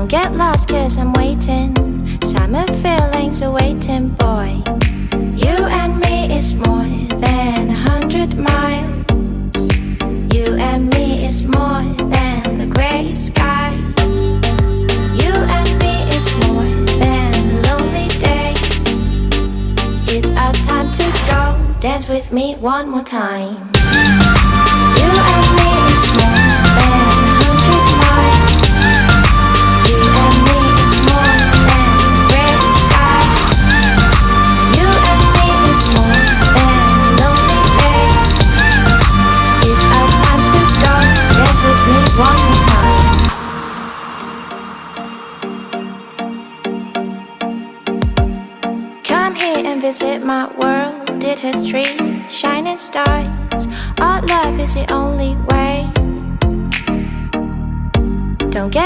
Don't get lost cause I'm waiting. Summer feelings are waiting, boy. You and me is more than 100 miles. You and me is more than the gray sky. You and me is more than the lonely days. It's our time to go. Dance with me one more time. You and me is more than 100 miles. You and me is more than gray sky. You and me is more than lonely days. It's our time to go. Dance with me one more time. Come here and visit my world. It has trees, shining stars. Our love is the only way. Don't get